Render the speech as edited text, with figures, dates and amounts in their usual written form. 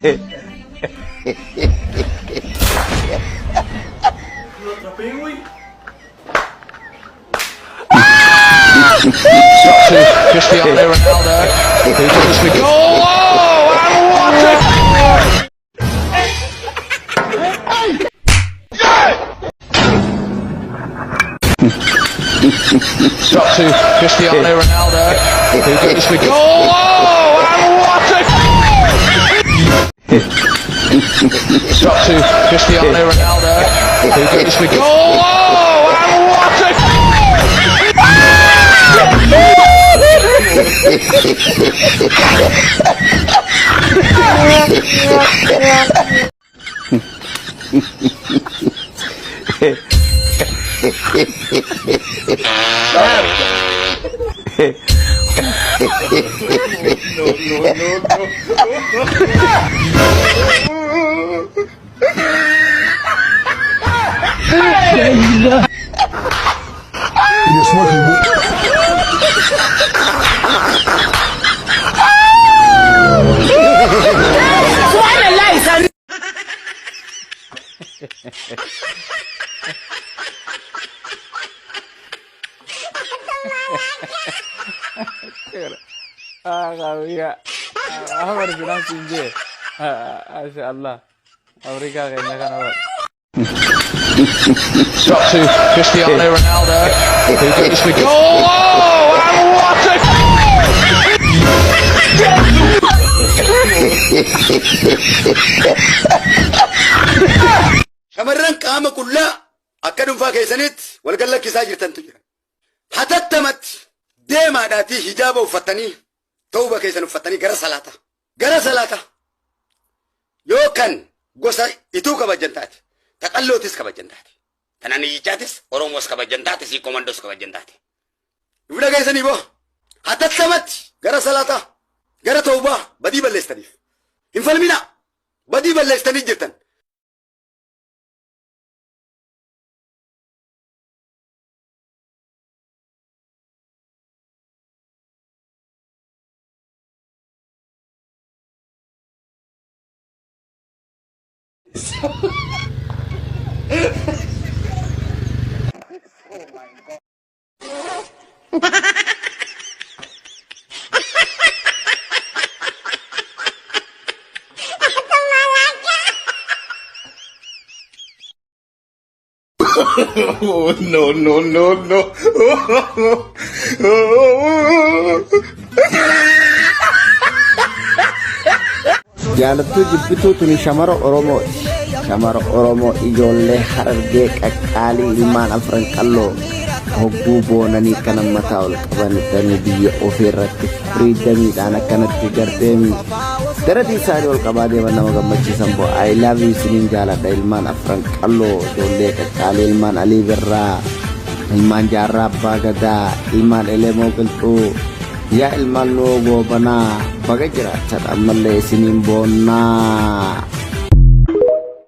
Shot to Cristiano Ronaldo, who does the goal. Oh, and what a... Shot to Cristiano Ronaldo, who does the goal. Oh, and what a... Shot to Cristiano Ronaldo, who does the goal. Oh, and what a... You're smoking. Guyyaa. Ahmad bilaan siinjee. Masha Allah. Afrikaa keenya kana bara. Shot to Cristiano Ronaldo, who does the goal. Oh, and what a... Shamarran qaama qullaa akka dhuunfaa keessanitti walgal lakkisaa jirtantu jira. Hatattamat deemaadhaatii hijaaba uffatanii tawba keessan uffatanii gara salaata yookaan gosa ituu kabajan taate taqallootis kabajan taate tanan iyyichaatis Oromoos kabajan taate si komandoos kabajan taate ibda keessanii boo hatattamat gara salaata gara tawba badii balleessaniif hin falmina badii balleessanii jirtan. Oh, no. Jaalattu jibbituu tuni shamara Oromoo. Shamara Oromoo ijoollee Harargee qaqqaalii ilmaan Afraan qalloo hogguu boonanii kana mataa ol qabatanii biyya ofii irratti firiidamiidhaan akkanatti gardeemi. Daradii isaanii ol qabaa deeman nama gammachiisan boo I love you isiniin jaaladha ilmaan Afraan qalloo ijoollee qaqqaalii ilmaan Alii Birraa ilmaan Jaarraa Abbaa Gadaa ilmaan Elemoo Qilxuu yaa ilmaan Loo Goobanaa baga jiraachaa ammallee isiniin boonnaa.